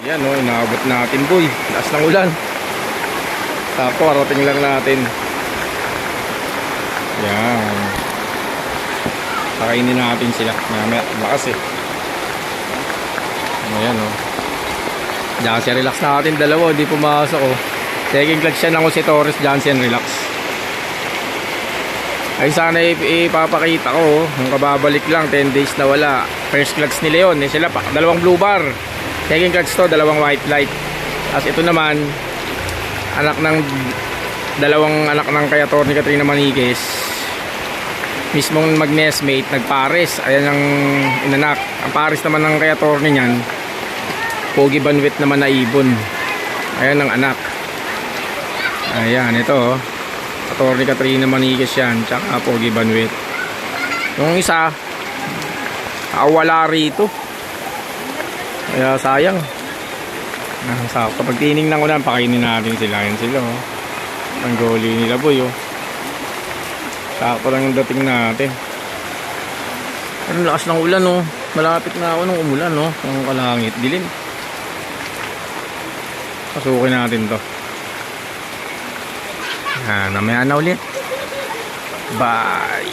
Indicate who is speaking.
Speaker 1: Yan o, inaabot natin boy. Lakas ng ulan. Tapos arating lang natin. Yan. Pakainin natin sila. Mamaya, lakas eh. Ayan o. Jansen relax natin dalawa. Hindi pumasok o. Second clutch siya ng si Torres. Jansen relax. Ay sana ipapakita ko. Nung kababalik lang 10 days na wala. First clutch ni Leon eh, sila pa, dalawang blue bar. Second clutch to, dalawang white light. As ito naman dalawang anak ng kay Atty. Katrina Maniquez. Mismong mag-nestmate, nagpares. Ayan ang inanak. Ang pares naman ng kay Atty. Niyan, Pogi Banwit naman na ibon. Ayan ang anak. Ayan, ito oh. Atty. Katrina Maniquez yan, tsaka Pogi Banwit. Yung isa wala rito. Kaya sayang. Kapag tinignan ko na, pakainin natin sila. Yan sila oh. Ang goli nila boy oh. Sakto lang yung dating natin. Ang lakas ng ulan oh. Malapit na ako nung umulan oh. Ang kalangit, dilim. Pasukin natin to. Namaya na ulit. Bye.